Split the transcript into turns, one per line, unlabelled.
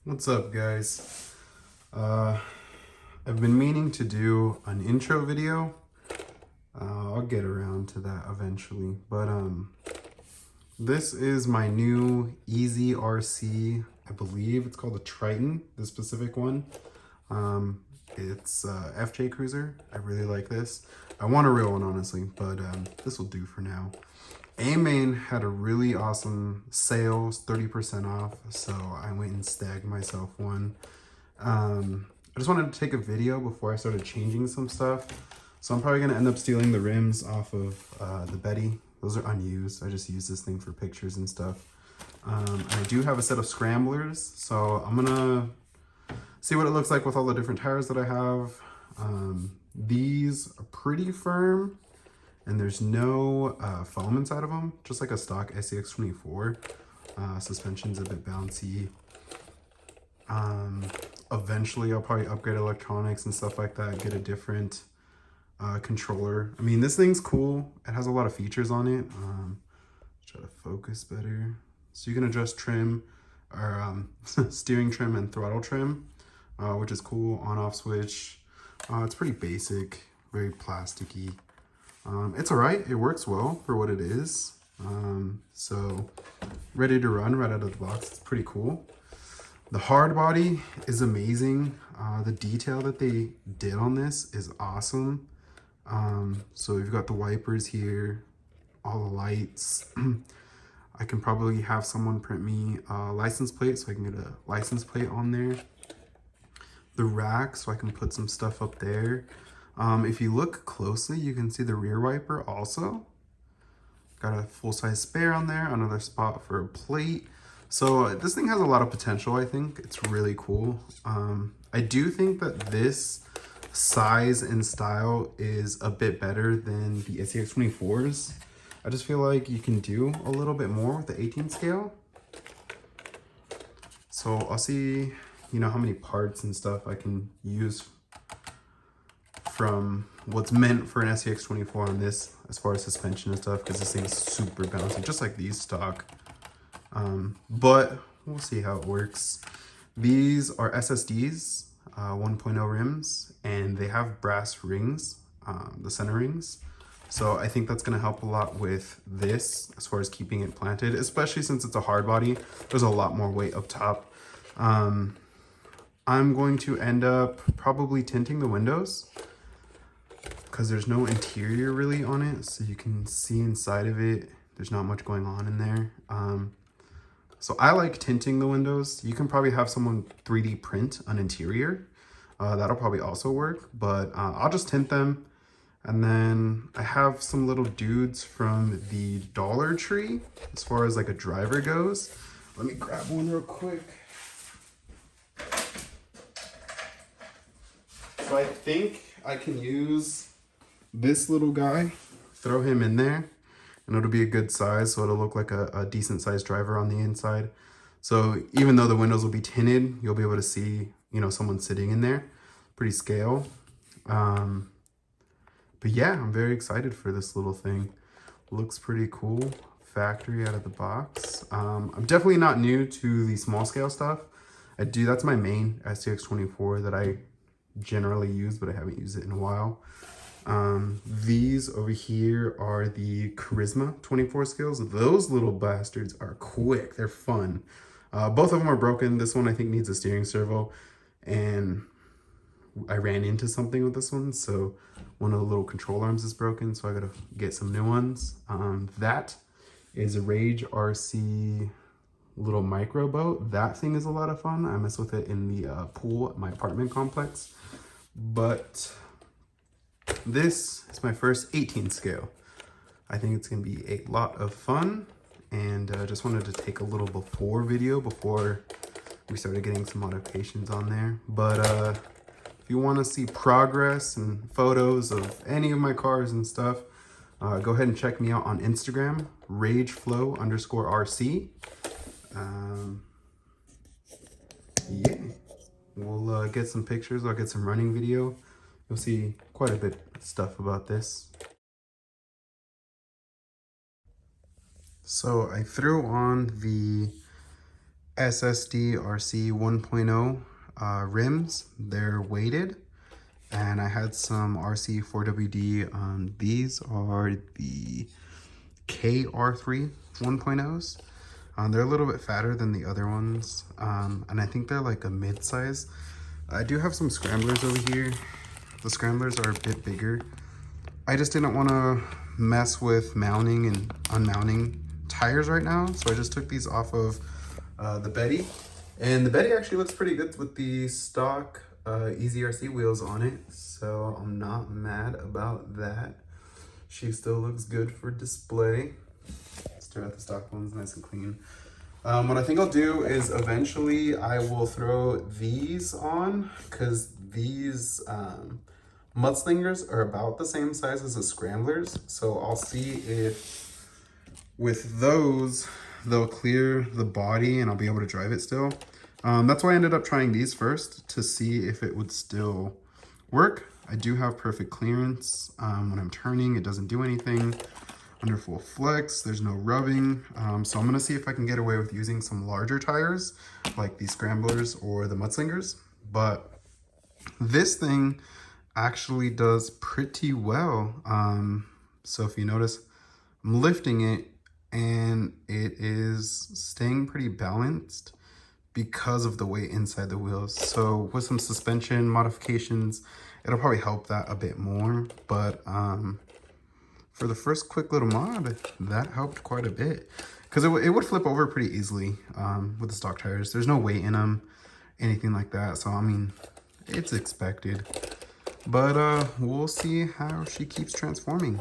What's up, guys? Uh, I've been meaning to do an intro video. I'll get around to that eventually. But this is my new Easy RC. I believe it's called a Triton, the specific one. It's FJ Cruiser. I really like this. I want a real one, honestly, but this will do for now. A-Main had a really awesome sale, 30% off, so I went and snagged myself one. I just wanted to take a video before I started changing some stuff. So I'm probably gonna end up stealing the rims off of the Betty. Those are unused. I just use this thing for pictures and stuff. And I do have a set of scramblers, so I'm gonna see what it looks like with all the different tires that I have. These are pretty firm, and there's no foam inside of them, just like a stock SCX24. Suspension's a bit bouncy. Eventually I'll probably upgrade electronics and stuff like that, get a different controller. I mean, this thing's cool. It has a lot of features on it. Try to focus better. So you can adjust trim or steering trim and throttle trim, which is cool. On off switch. It's pretty basic, very plasticky. It's all right. It works well for what it is. So ready to run right out of the box. It's pretty cool. The hard body is amazing. The detail that they did on this is awesome. So you've got the wipers here, all the lights. I can probably have someone print me a license plate so I can get a license plate on there. The rack, so I can put some stuff up there. If you look closely, you can see the rear wiper also. Got a full-size spare on there, another spot for a plate. So this thing has a lot of potential, I think. It's really cool. I do think that this size and style is a bit better than the SCX24s. I just feel like you can do a little bit more with the 18 scale. So I'll see, how many parts and stuff I can use from what's meant for an SCX24 on this as far as suspension and stuff, because this thing's super bouncy, just like these stock. But we'll see how it works. These are SSDs, 1.0 rims, and they have brass rings, the center rings. So I think that's gonna help a lot with this as far as keeping it planted, especially since it's a hard body. There's a lot more weight up top. I'm going to end up probably tinting the windows because there's no interior really on it, so you can see inside of it. There's not much going on in there. So I like tinting the windows. You can probably have someone 3D print an interior. That'll probably also work, but I'll just tint them. And then I have some little dudes from the Dollar Tree as far as like a driver goes. Let me grab one real quick. So I think I can use this little guy, throw him in there, and it'll be a good size, so it'll look like a decent sized driver on the inside. So even though the windows will be tinted, you'll be able to see, someone sitting in there. Pretty scale. But yeah, I'm very excited for this little thing. Looks pretty cool. Factory out of the box. I'm definitely not new to the small scale stuff. That's my main SCX24 that I generally use, but I haven't used it in a while. These over here are the Charisma 24 scales. Those little bastards are quick. They're fun. Both of them are broken. This one I think needs a steering servo, and I ran into something with this one, so one of the little control arms is broken, so I gotta get some new ones. That is a Rage RC little micro boat. That thing is a lot of fun. I mess with it in the pool at my apartment complex. But this is my first 18 scale. I think it's gonna be a lot of fun, and I just wanted to take a little before video before we started getting some modifications on there. But if you want to see progress and photos of any of my cars and stuff, go ahead and check me out on Instagram, rageflow_RC. Yeah, we'll get some pictures. I'll get some running video. You'll see quite a bit of stuff about this. So I threw on the SSD RC 1.0 rims. They're weighted. And I had some RC 4WD. These are the KR3 1.0s. They're a little bit fatter than the other ones. And I think they're like a mid-size. I do have some scramblers over here. The scramblers are a bit bigger. I just didn't want to mess with mounting and unmounting tires right now. So I just took these off of the Betty. And the Betty actually looks pretty good with the stock Easy RC wheels on it. So I'm not mad about that. She still looks good for display. Stare at the stock ones, nice and clean. What I think I'll do is eventually I will throw these on, because these mudslingers are about the same size as the scramblers. So I'll see if with those they'll clear the body and I'll be able to drive it still. That's why I ended up trying these first, to see if it would still work. I do have perfect clearance. When I'm turning, it doesn't do anything. Under full flex, there's no rubbing. So I'm gonna see if I can get away with using some larger tires, like these scramblers or the mudslingers. But this thing actually does pretty well. So if you notice, I'm lifting it and it is staying pretty balanced because of the weight inside the wheels. So with some suspension modifications, it'll probably help that a bit more. But for the first quick little mod, that helped quite a bit, because it would flip over pretty easily with the stock tires. There's no weight in them, anything like that. So I mean, it's expected. But we'll see how she keeps transforming.